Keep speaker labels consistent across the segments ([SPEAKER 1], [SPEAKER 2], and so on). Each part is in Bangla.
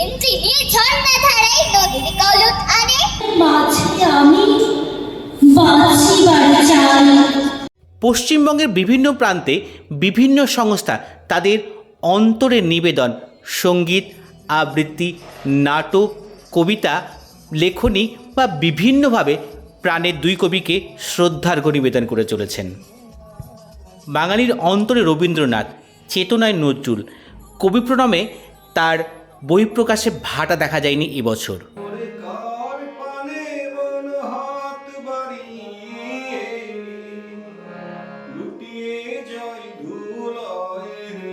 [SPEAKER 1] ছিলেন তিনি ঝর্ণা ধারায় নদীর কলক আনে
[SPEAKER 2] মাঝে আমি বাঁচিবার চাই।
[SPEAKER 3] পশ্চিমবঙ্গের বিভিন্ন প্রান্তে বিভিন্ন সংস্থা তাদের অন্তরের নিবেদন সঙ্গীত আবৃত্তি নাটক কবিতা লেখনী বা বিভিন্নভাবে প্রাণের দুই কবিকে শ্রদ্ধার্ঘ্য নিবেদন করে চলেছেন। বাঙালির অন্তরে রবীন্দ্রনাথ, চেতনায় নজরুল, কবি প্রণমে তার বহিঃপ্রকাশে ভাটা দেখা যায়নি এবছর।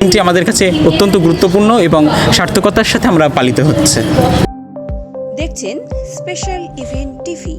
[SPEAKER 4] দিনটি আমাদের কাছে অত্যন্ত গুরুত্বপূর্ণ এবং সার্থকতার সাথে আমরা পালিত হচ্ছে।
[SPEAKER 5] দেখছেন স্পেশাল ইভেন্ট টিভি।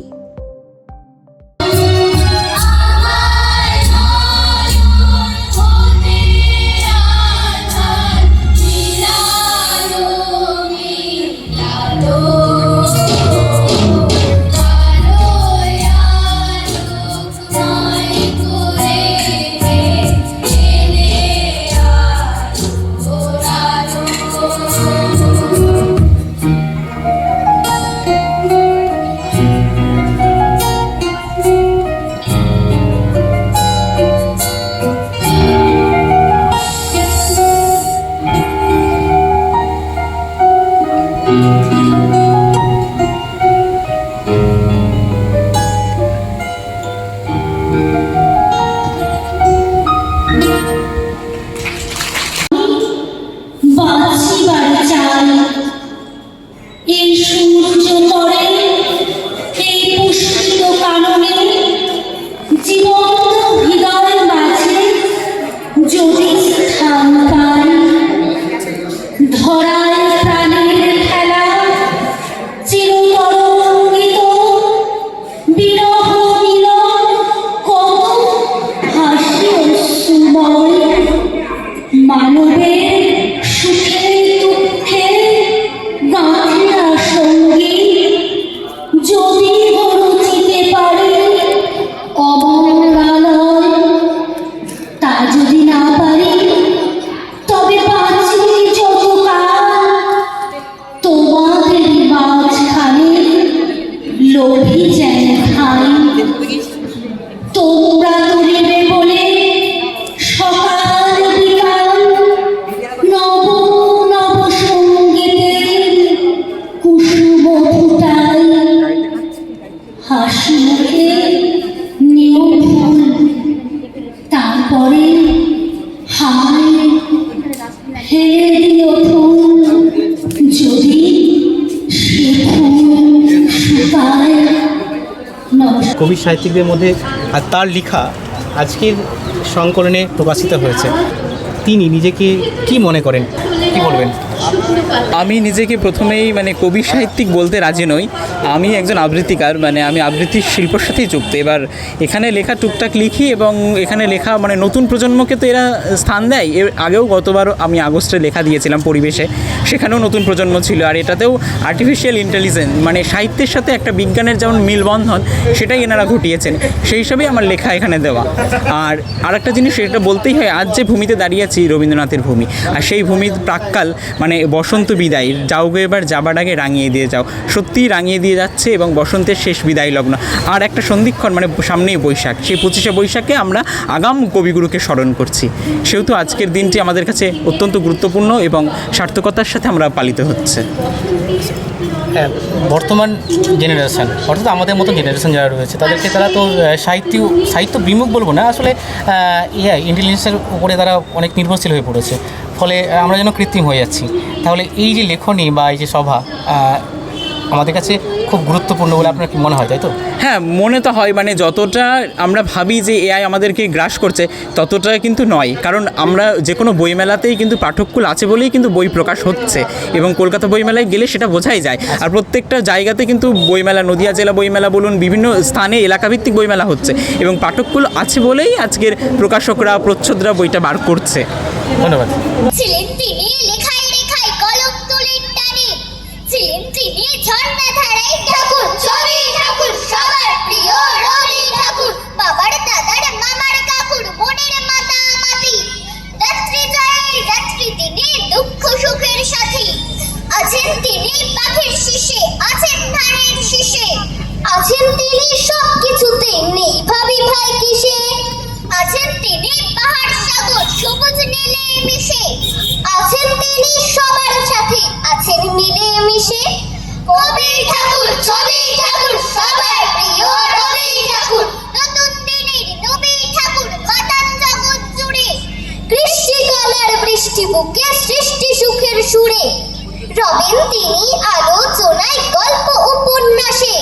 [SPEAKER 2] বাঁচিবার চাই। এই সূর্য পরে এই পুষ্পিত কাননে জীবন্ত হৃদয় মাঝে যদি স্থান পাই, ধরায় প্রাণের খেলা চিরতরঙ্গিত বিরহ মিলন কত হাসি অশ্রুময় মানবের সুখে দুঃখে গাঁথিয়া সঙ্গী যদি রচিতে পারে অমরালয়, তা যদি না পারি তবে বাঁচি যতকাল তোমাদের মাঝখানে লোভী যেন খাই। তোমরা তরিবে বলে সকাল বিকাল নব নব সঙ্গীতের কুসুম ফুটাই, হাসি মুখে নিও ফুল, তারপরে হায় ফেলে দিও ফুল যদি সে ফুল শুকায়। নমস্কার।
[SPEAKER 4] কবি সাহিত্যিকদের মধ্যে আর তার লেখা আজকের সংকলনে প্রকাশিত হয়েছে। তিনি নিজেকে কি মনে করেন, কি বলবেন? আমি নিজেকে প্রথমেই কবি সাহিত্যিক বলতে রাজি নই। আমি একজন আবৃত্তিকার, আমি আবৃত্তির শিল্পের সাথেই যুক্ত। এবার এখানে লেখা টুকটাক লিখি এবং এখানে লেখা নতুন প্রজন্মকে তো এরা স্থান দেয়। এর আগেও গতবার আমি আগস্টে লেখা দিয়েছিলাম পরিবেশে, সেখানেও নতুন প্রজন্ম ছিল। আর এটাতেও আর্টিফিশিয়াল ইন্টেলিজেন্স সাহিত্যের সাথে একটা বিজ্ঞানের যেমন মিলবন্ধন সেটাই এনারা ঘটিয়েছেন, সেই হিসাবেই আমার লেখা এখানে দেওয়া। আর আরেকটা জিনিস সেটা বলতেই হয়, আজ যে ভূমিতে দাঁড়িয়ে আছি রবীন্দ্রনাথের ভূমি, আর সেই ভূমির প্রাক্কাল বসন্ত বিদায়, যাও গো এবার যাবার আগে রাঙিয়ে দিয়ে যাও, সত্যিই রাঙিয়ে দিয়ে যাচ্ছে এবং বসন্তের শেষ বিদায় লগ্ন। আর একটা সন্ধিক্ষণ সামনেই বৈশাখ, সেই 25শে বৈশাখে আমরা আগাম কবিগুরুকে স্মরণ করছি। সেহেতু আজকের দিনটি আমাদের কাছে অত্যন্ত গুরুত্বপূর্ণ এবং সার্থকতার সাথে আমরা পালিত হচ্ছে।
[SPEAKER 6] হ্যাঁ, বর্তমান জেনারেশান অর্থাৎ আমাদের মতো জেনারেশান যারা রয়েছে তাদেরকে তারা তো সাহিত্য বিমুখ বলবো না, আসলে এআই ইন্টেলিজেন্সের উপরে তারা অনেক নির্ভরশীল হয়ে পড়েছে। ফলে আমরা যেন কৃত্রিম হয়ে যাচ্ছি। তাহলে এই যে লেখনী বা এই যে সভা আমাদের কাছে খুব গুরুত্বপূর্ণ বলে আপনার কি মনে হয়, তাই তো?
[SPEAKER 4] হ্যাঁ, মনে তো হয়। যতটা আমরা ভাবি যে এআই আমাদেরকে গ্রাস করছে ততটা কিন্তু নয়। কারণ আমরা যে কোনো বইমেলাতেই কিন্তু পাঠককুল আছে বলেই কিন্তু বই প্রকাশ হচ্ছে, এবং কলকাতা বইমেলায় গেলে সেটা বোঝাই যায়। আর প্রত্যেকটা জায়গাতে কিন্তু বইমেলা, নদিয়া জেলা বইমেলা বলুন, বিভিন্ন স্থানে এলাকাভিত্তিক বইমেলা হচ্ছে, এবং পাঠককুল আছে বলেই আজকের প্রকাশকরা প্রচ্ছদরা বইটা বার করছে।
[SPEAKER 6] ধন্যবাদ।
[SPEAKER 1] ছিলেন তিনি লেখায় লেখায় কলম তুলির টানে, ছিলেন তিনি ঝর্ণা ধারায় ঠাকুর, ছবি ঠাকুর সবার প্রিয় রবি ঠাকুর, বাবার দাদার মামার কাকুর, বোনের মাতামাতি, যাত্রী জয়ে যাত্রী তিনি দুঃখ সুখের সাথী, আছেন তিনি পাখির শীষে, আছেন ধানের শীষে, আছেন তিনি সব কিছুতে, নেই ভাবি ভাই কিসে। আছেন তিনি পাহাড় সাগর সবুজ নীলে মিশে, আছেন তিনি সবার সাথে, আছেন মিলে মিশে। কবি ঠাকুর, ছবি ঠাকুর, সবার প্রিয় রবি ঠাকুর, নতুন দিনের নবী ঠাকুর, ঘটান জগৎ জুড়ে। কৃষ্টিকালার বৃষ্টি বুকে সৃষ্টি সুখের সুরে, রবেন তিনি আলোচনায় গল্প উপন্যাসে,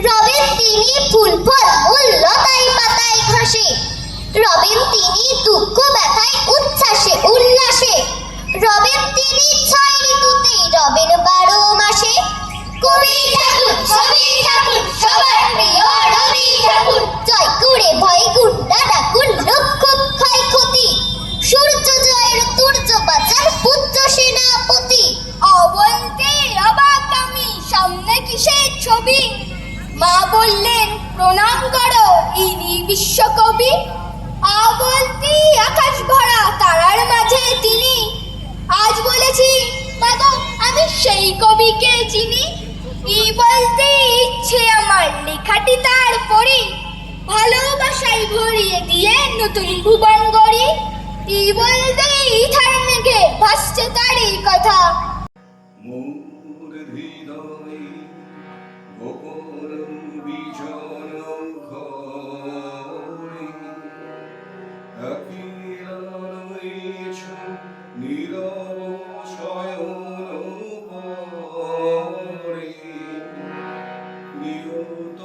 [SPEAKER 1] রবেন তিনি ফুল ফল মূল লতায় পাতায় ঘাসে, রবেন তিনি দুঃখ ব্যথায় উচ্ছ্বাসে উল্লাসে, রবেন তিনি 6 ঋতুতে, রবেন 12 মাসে। কবি ঠাকুর, ছবি ঠাকুর, সবার প্রিয় রবি ঠাকুর, জয় করে ভয় গুন্ডা ডাকুন লক্ষ্য ক্ষয়ক্ষতি, সূর্য জয়ের তুর্য বাঁচান পূজ্য সেনাপতি। অবলতে অবাক আমি, সামনে কিসের ছবি, মা বললেন প্রণাম করো ইনি বিশ্বকবি। বলতে আকাশ ভরা তারার মাঝে তিনি, আজ বলেছি মাগো আমি সেই কবিকে চিনি। বলতে ইচ্ছে আমার লেখাটি তার পড়ি, ভালোবাসায় ভরিয়ে দিয়ে নতুন ভুবন গড়ি। বলতে ইথার মেঘে ভাসছে তারই কথা।
[SPEAKER 7] মোর হৃদয়ে গোপন বিজন ঘরে একিলা রয়েছ নীরব শয়ন পরে, নিয়ত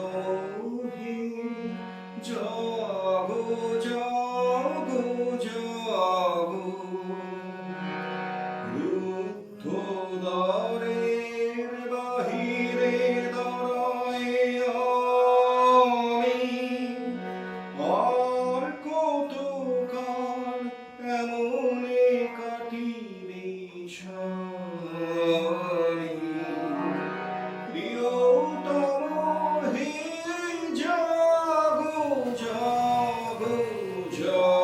[SPEAKER 7] জাগো জাগো জাগো, রুদ্ধ দ্বারের বাহিরে দাঁড়াই আমি, আর কতকাল এমনে কাটিবে সারি। প্রিয়তম হে জাগো জাগো জাগো।